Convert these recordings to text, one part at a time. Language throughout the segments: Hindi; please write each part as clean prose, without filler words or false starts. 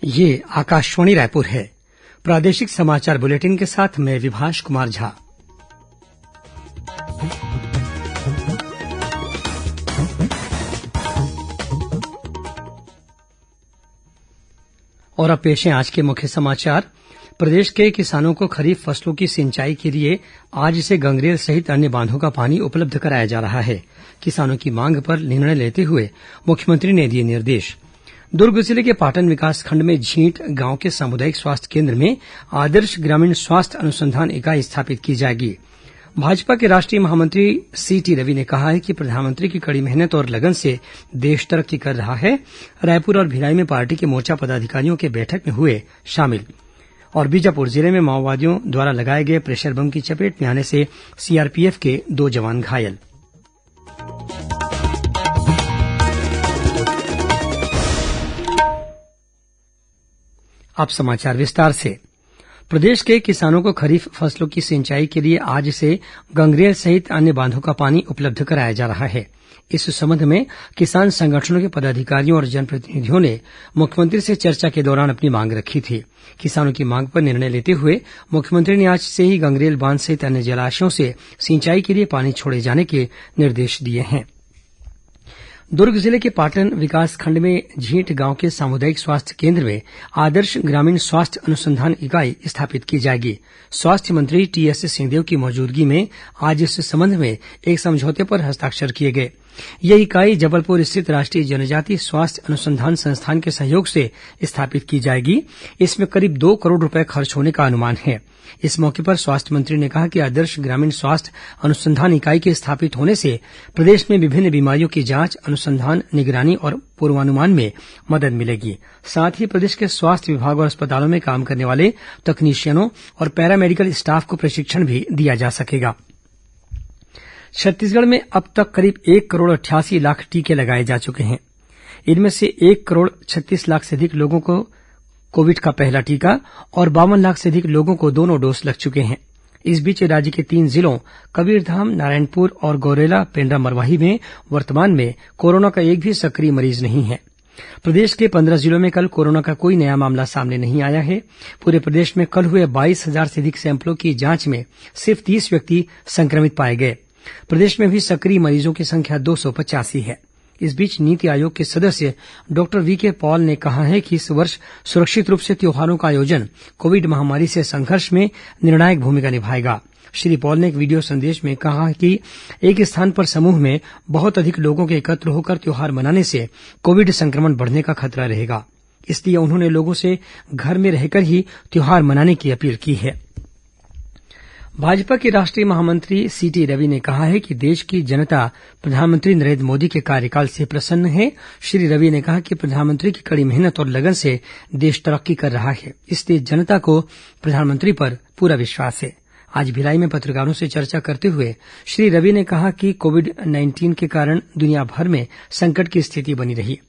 ये आकाशवाणी रायपुर है। प्रादेशिक समाचार बुलेटिन के साथ मैं विभाष कुमार झा। और अब पेश है आज के मुख्य समाचार। प्रदेश के किसानों को खरीफ फसलों की सिंचाई के लिए आज से गंगरेल सहित अन्य बांधों का पानी उपलब्ध कराया जा रहा है। किसानों की मांग पर निर्णय लेते हुए मुख्यमंत्री ने दिए निर्देश। दुर्ग जिले के पाटन विकासखंड में झींट गांव के सामुदायिक स्वास्थ्य केन्द्र में आदर्श ग्रामीण स्वास्थ्य अनुसंधान इकाई स्थापित की जाएगी। भाजपा के राष्ट्रीय महामंत्री सीटी रवि ने कहा है कि प्रधानमंत्री की कड़ी मेहनत और लगन से देश तरक्की कर रहा है। रायपुर और भिलाई में पार्टी के मोर्चा पदाधिकारियों के बैठक में हुए शामिल। और बीजापुर जिले में माओवादियों द्वारा लगाए गए प्रेशर बम की चपेट में आने से सीआरपीएफ के 2 जवान घायल। अब समाचार विस्तार से। प्रदेश के किसानों को खरीफ फसलों की सिंचाई के लिए आज से गंगरेल सहित अन्य बांधों का पानी उपलब्ध कराया जा रहा है। इस संबंध में किसान संगठनों के पदाधिकारियों और जनप्रतिनिधियों ने मुख्यमंत्री से चर्चा के दौरान अपनी मांग रखी थी। किसानों की मांग पर निर्णय लेते हुए मुख्यमंत्री ने आज से ही गंगरेल बांध सहित अन्य जलाशयों से सिंचाई के लिए पानी छोड़े जाने के निर्देश दिए हैं। दुर्ग जिले के पाटन विकासखंड में झींट गांव के सामुदायिक स्वास्थ्य केन्द्र में आदर्श ग्रामीण स्वास्थ्य अनुसंधान इकाई स्थापित की जाएगी। स्वास्थ्य मंत्री टीएस सिंहदेव की मौजूदगी में आज इस संबंध में एक समझौते पर हस्ताक्षर किए गए। यह इकाई जबलपुर स्थित राष्ट्रीय जनजाति स्वास्थ्य अनुसंधान संस्थान के सहयोग से स्थापित की जाएगी। इसमें करीब 2 करोड़ रुपए खर्च होने का अनुमान है। इस मौके पर स्वास्थ्य मंत्री ने कहा कि आदर्श ग्रामीण स्वास्थ्य अनुसंधान इकाई के स्थापित होने से प्रदेश में विभिन्न बीमारियों की जांच, अनुसंधान, निगरानी और पूर्वानुमान में मदद मिलेगी। साथ ही प्रदेश के स्वास्थ्य विभाग और अस्पतालों में काम करने वाले तकनीशियनों और पैरामेडिकल स्टाफ को प्रशिक्षण भी दिया जा सकेगा। छत्तीसगढ़ में अब तक करीब 1 करोड़ 88 लाख टीके लगाए जा चुके हैं। इनमें से 1 करोड़ 36 लाख से अधिक लोगों को कोविड का पहला टीका और 52 लाख से अधिक लोगों को दोनों डोज लग चुके हैं। इस बीच राज्य के 3 जिलों कबीरधाम, नारायणपुर और गौरेला पेंड्रा मरवाही में वर्तमान में कोरोना का एक भी सक्रिय मरीज नहीं है। प्रदेश के 15 जिलों में कल कोरोना का कोई नया मामला सामने नहीं आया है। पूरे प्रदेश में कल हुए 22,000 से अधिक सैंपलों की जांच में सिर्फ 30 व्यक्ति संक्रमित पाए गए। प्रदेश में भी सक्रिय मरीजों की संख्या 285 है। इस बीच नीति आयोग के सदस्य डॉक्टर वीके पॉल ने कहा है कि इस वर्ष सुरक्षित रूप से त्योहारों का आयोजन कोविड महामारी से संघर्ष में निर्णायक भूमिका निभाएगा। श्री पॉल ने एक वीडियो संदेश में कहा कि एक स्थान पर समूह में बहुत अधिक लोगों के एकत्र होकर त्योहार मनाने से कोविड संक्रमण बढ़ने का खतरा रहेगा। इसलिए उन्होंने लोगों से घर में रहकर ही त्योहार मनाने की अपील की है। भाजपा के राष्ट्रीय महामंत्री सीटी रवि ने कहा है कि देश की जनता प्रधानमंत्री नरेंद्र मोदी के कार्यकाल से प्रसन्न है। श्री रवि ने कहा कि प्रधानमंत्री की कड़ी मेहनत और लगन से देश तरक्की कर रहा है, इसलिए जनता को प्रधानमंत्री पर पूरा विश्वास है। आज भिलाई में पत्रकारों से चर्चा करते हुए श्री रवि ने कहा कि कोविड-19 के कारण दुनिया भर में संकट की स्थिति बनी रही।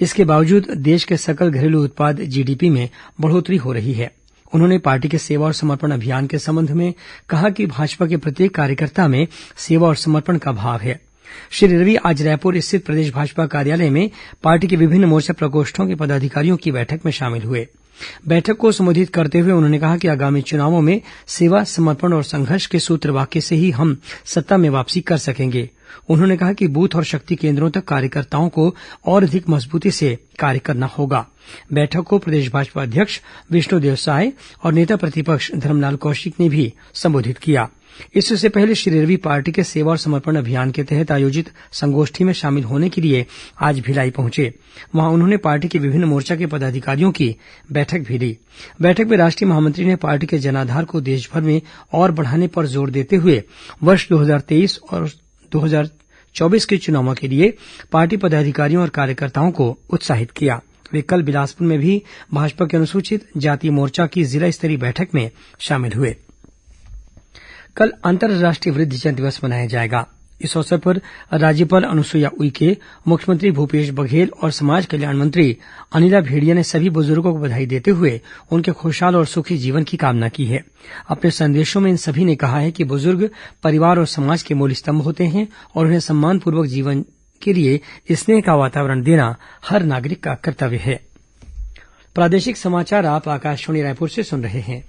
इसके बावजूद देश के सकल घरेलू उत्पाद जीडीपी में बढ़ोतरी हो रही है। उन्होंने पार्टी के सेवा और समर्पण अभियान के संबंध में कहा कि भाजपा के प्रत्येक कार्यकर्ता में सेवा और समर्पण का भाव है। श्री रवि आज रायपुर स्थित प्रदेश भाजपा कार्यालय में पार्टी के विभिन्न मोर्चा प्रकोष्ठों के पदाधिकारियों की बैठक में शामिल हुए। बैठक को संबोधित करते हुए उन्होंने कहा कि आगामी चुनावों में सेवा, समर्पण और संघर्ष के सूत्र वाक्य से ही हम सत्ता में वापसी कर सकेंगे। उन्होंने कहा कि बूथ और शक्ति केंद्रों तक कार्यकर्ताओं को और अधिक मजबूती से कार्य करना होगा। बैठक को प्रदेश भाजपा अध्यक्ष विष्णुदेव साय और नेता प्रतिपक्ष धर्मलाल कौशिक ने भी संबोधित किया। इससे पहले श्री रवि पार्टी के सेवा और समर्पण अभियान के तहत आयोजित संगोष्ठी में शामिल होने के लिए आज भिलाई पहुंचे। वहां उन्होंने पार्टी के विभिन्न मोर्चा के पदाधिकारियों की बैठक भी ली। बैठक में राष्ट्रीय महामंत्री ने पार्टी के जनाधार को देशभर में और बढ़ाने पर जोर देते हुए वर्ष 2023 और 2024 के चुनावों के लिए पार्टी पदाधिकारियों और कार्यकर्ताओं को उत्साहित किया। वे कल बिलासपुर में भी भाजपा के अनुसूचित जाति मोर्चा की जिला स्तरीय बैठक में शामिल हुए। कल अंतर्राष्ट्रीय वृद्धजन दिवस मनाया जाएगा। इस अवसर पर राज्यपाल अनुसुईया उइके, मुख्यमंत्री भूपेश बघेल और समाज कल्याण मंत्री अनिला भेड़िया ने सभी बुजुर्गों को बधाई देते हुए उनके खुशहाल और सुखी जीवन की कामना की है। अपने संदेशों में इन सभी ने कहा है कि बुजुर्ग परिवार और समाज के मूल स्तंभ होते हैं और उन्हें सम्मानपूर्वक जीवन के लिए स्नेह का वातावरण देना हर नागरिक का कर्तव्य है। प्रादेशिक समाचार आप आकाशवाणी रायपुर से सुन रहे हैं।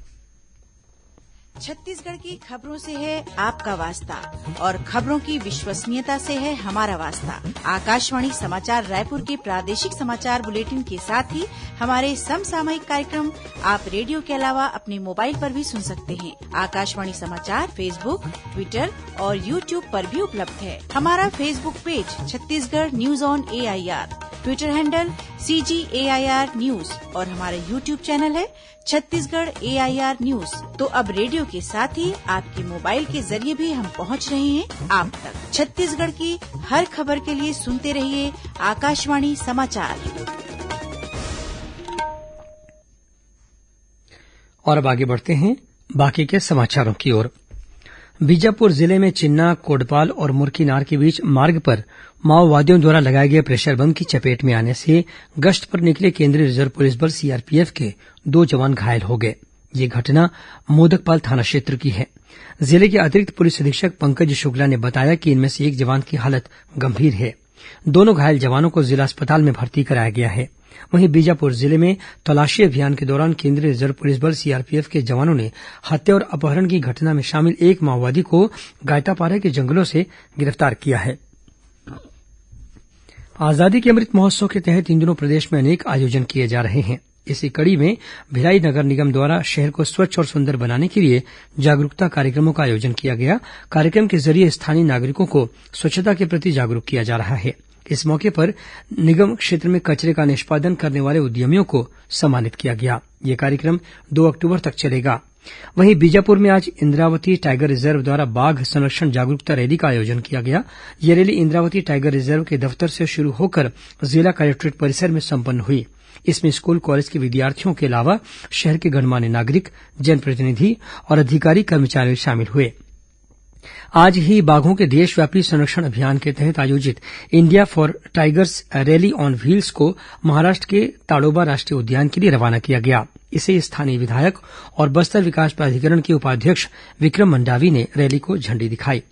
छत्तीसगढ़ की खबरों से है आपका वास्ता और खबरों की विश्वसनीयता से है हमारा वास्ता। आकाशवाणी समाचार रायपुर के प्रादेशिक समाचार बुलेटिन के साथ ही हमारे समसामयिक कार्यक्रम आप रेडियो के अलावा अपने मोबाइल पर भी सुन सकते हैं। आकाशवाणी समाचार फेसबुक, ट्विटर और यूट्यूब पर भी उपलब्ध है। हमारा Facebook page Chhattisgarh news on AIR, Twitter handle CGAIR news और हमारा यूट्यूब चैनल है छत्तीसगढ़ AIR न्यूज। तो अब रेडियो के साथ ही आपके मोबाइल के जरिए भी हम पहुंच रहे हैं आप तक। छत्तीसगढ़ की हर खबर के लिए सुनते रहिए आकाशवाणी समाचार। और अब आगे बढ़ते हैं बाकी के समाचारों की ओर। बीजापुर जिले में चिन्ना, कोडपाल और मुरकीनार के बीच मार्ग पर माओवादियों द्वारा लगाए गए प्रेशर बम की चपेट में आने से गश्त पर निकले केंद्रीय रिजर्व पुलिस बल CRPF के 2 जवान घायल हो गए। ये घटना मोदकपाल थाना क्षेत्र की है। जिले के अतिरिक्त पुलिस अधीक्षक पंकज शुक्ला ने बताया कि इनमें से एक जवान की हालत गंभीर है। दोनों घायल जवानों को जिला अस्पताल में भर्ती कराया गया है। वहीं बीजापुर जिले में तलाशी अभियान के दौरान केंद्रीय रिजर्व पुलिस बल CRPF के जवानों ने हत्या और अपहरण की घटना में शामिल एक माओवादी को गायतापारा के जंगलों से गिरफ्तार किया है। आजादी के अमृत महोत्सव के तहत इन दिनों प्रदेश में अनेक आयोजन किए जा रहे हैं। इसी कड़ी में भिलाई नगर निगम द्वारा शहर को स्वच्छ और सुंदर बनाने के लिए जागरूकता कार्यक्रमों का आयोजन किया गया। कार्यक्रम के जरिए स्थानीय नागरिकों को स्वच्छता के प्रति जागरूक किया जा रहा है। इस मौके पर निगम क्षेत्र में कचरे का निष्पादन करने वाले उद्यमियों को सम्मानित किया गया। यह कार्यक्रम 2 अक्टूबर तक चलेगा। वहीं बीजापुर में आज इंद्रावती टाइगर रिजर्व द्वारा बाघ संरक्षण जागरूकता रैली का आयोजन किया गया। यह रैली इंद्रावती टाइगर रिजर्व के दफ्तर से शुरू होकर जिला कलेक्ट्रेट परिसर में संपन्न हुई। इसमें स्कूल कॉलेज के विद्यार्थियों के अलावा शहर के गणमान्य नागरिक, जनप्रतिनिधि और अधिकारी कर्मचारी शामिल हुए। आज ही बाघों के देशव्यापी संरक्षण अभियान के तहत आयोजित India for tigers rally on wheels को महाराष्ट्र के ताडोबा राष्ट्रीय उद्यान के लिए रवाना किया गया। इसे स्थानीय विधायक और बस्तर विकास प्राधिकरण के उपाध्यक्ष विक्रम मंडावी ने रैली को झंडी दिखाई।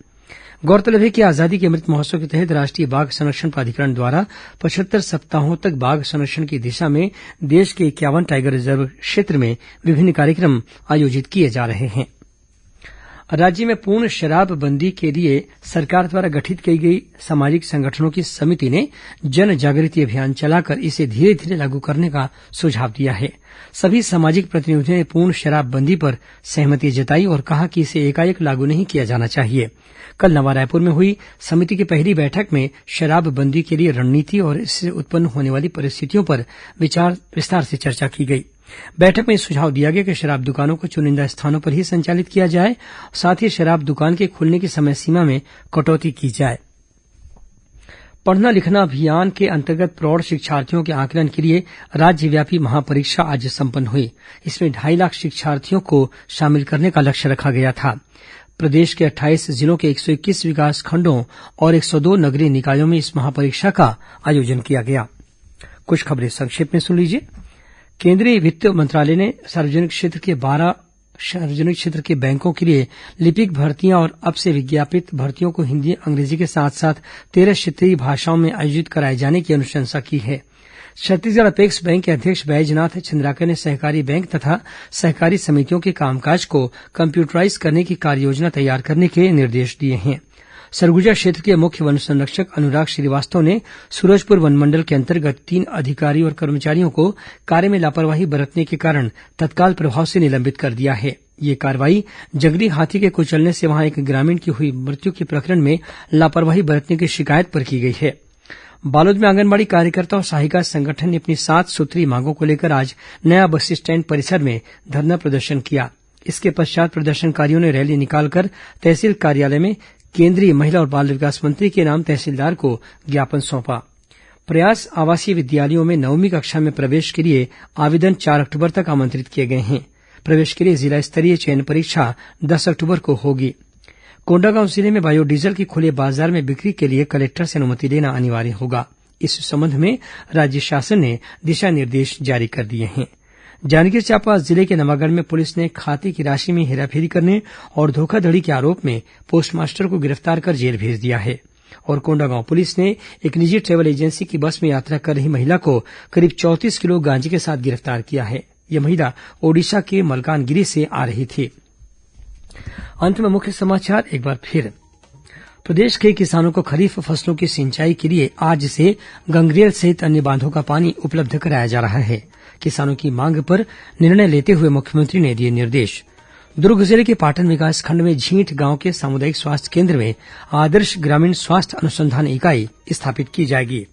गौरतलब है कि आजादी के अमृत महोत्सव के तहत राष्ट्रीय बाघ संरक्षण प्राधिकरण द्वारा 75 सप्ताहों तक बाघ संरक्षण की दिशा में देश के 51 टाइगर रिजर्व क्षेत्र में विभिन्न कार्यक्रम आयोजित किए जा रहे हैं। राज्य में पूर्ण शराबबंदी के लिए सरकार द्वारा गठित की गई सामाजिक संगठनों की समिति ने जन जागृति अभियान चलाकर इसे धीरे धीरे लागू करने का सुझाव दिया है। सभी सामाजिक प्रतिनिधियों ने पूर्ण शराबबंदी पर सहमति जताई और कहा कि इसे एकाएक लागू नहीं किया जाना चाहिए। कल नवा रायपुर में हुई समिति की पहली बैठक में शराबबंदी के लिए रणनीति और इससे उत्पन्न होने वाली परिस्थितियों पर विस्तार से चर्चा की गई। बैठक में सुझाव दिया गया कि शराब दुकानों को चुनिंदा स्थानों पर ही संचालित किया जाए, साथ ही शराब दुकान के खुलने की समय सीमा में कटौती की जाए। पढ़ना लिखना अभियान के अंतर्गत प्रौढ़ शिक्षार्थियों के आकलन के लिए राज्यव्यापी महापरीक्षा आज संपन्न हुई। इसमें 2.5 लाख शिक्षार्थियों को शामिल करने का लक्ष्य रखा गया था। प्रदेश के 28 जिलों के 121 विकास खंडों और 102 नगरीय निकायों में इस महापरीक्षा का आयोजन किया गया। कुछ खबरें संक्षेप में सुन लीजिए। केंद्रीय वित्त मंत्रालय ने सार्वजनिक क्षेत्र के 12 सार्वजनिक क्षेत्र के बैंकों के लिए लिपिक भर्तियां और अब से विज्ञापित भर्तियों को हिंदी अंग्रेजी के साथ साथ 13 क्षेत्रीय भाषाओं में आयोजित कराए जाने की अनुशंसा की है। छत्तीसगढ़ अपेक्स बैंक के अध्यक्ष बैजनाथ चंद्राकर ने सहकारी बैंक तथा सहकारी समितियों के कामकाज को कम्प्यूटराइज करने की कार्ययोजना तैयार करने के निर्देश दिए हैं। सरगुजा क्षेत्र के मुख्य वन संरक्षक अनुराग श्रीवास्तव ने सूरजपुर वनमंडल के अंतर्गत 3 अधिकारी और कर्मचारियों को कार्य में लापरवाही बरतने के कारण तत्काल प्रभाव से निलंबित कर दिया है। ये कार्रवाई जंगली हाथी के कुचलने से वहां एक ग्रामीण की हुई मृत्यु के प्रकरण में लापरवाही बरतने की शिकायत पर की गई है। बालोद में आंगनबाड़ी कार्यकर्ता और सहायिका संगठन ने अपनी 7 सूत्रीय मांगों को लेकर आज नया बस स्टैंड परिसर में धरना प्रदर्शन किया। इसके पश्चात प्रदर्शनकारियों ने रैली निकालकर तहसील कार्यालय में केंद्रीय महिला और बाल विकास मंत्री के नाम तहसीलदार को ज्ञापन सौंपा। प्रयास आवासीय विद्यालयों में 9वीं कक्षा में प्रवेश के लिए आवेदन 4 अक्टूबर तक आमंत्रित किए गए हैं। प्रवेश के लिए जिला स्तरीय चयन परीक्षा 10 अक्टूबर को होगी। कोंडागांव जिले में बायोडीजल की खुले बाजार में बिक्री के लिए कलेक्टर से अनुमति लेना अनिवार्य होगा। इस संबंध में राज्य शासन ने दिशा निर्देश जारी कर दिए हैं। जांजगीर चांपा जिले के नवागढ़ में पुलिस ने खाते की राशि में हेराफेरी करने और धोखाधड़ी के आरोप में पोस्टमास्टर को गिरफ्तार कर जेल भेज दिया है। और कोंडागांव पुलिस ने एक निजी ट्रैवल एजेंसी की बस में यात्रा कर रही महिला को करीब 34 किलो गांजे के साथ गिरफ्तार किया है। यह महिला ओडिशा के मलकानगिरी से आ रही थी। अंत में मुख्य समाचार एक बार फिर। प्रदेश के किसानों को खरीफ फसलों की सिंचाई के लिए आज से गंगरेल सहित अन्य बांधों का पानी उपलब्ध कराया जा रहा है। किसानों की मांग पर निर्णय लेते हुए मुख्यमंत्री ने दिए निर्देश। दुर्ग जिले के पाटन विकासखंड में झींट गांव के सामुदायिक स्वास्थ्य केन्द्र में आदर्श ग्रामीण स्वास्थ्य अनुसंधान इकाई स्थापित की जाएगी।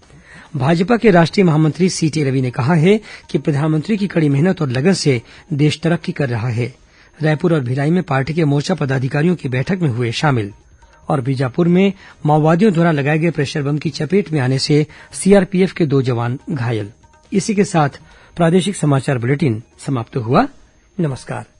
भाजपा के राष्ट्रीय महामंत्री सीटी रवि ने कहा है कि प्रधानमंत्री की कड़ी मेहनत और लगन से देश तरक्की कर रहा है। रायपुर और भिलाई में पार्टी के मोर्चा पदाधिकारियों की बैठक में हुए शामिल। और बीजापुर में माओवादियों द्वारा लगाए गए प्रेशर बम की चपेट में आने से सीआरपीएफ के 2 जवान घायल। इसी के साथ प्रादेशिक समाचार बुलेटिन समाप्त हुआ। नमस्कार।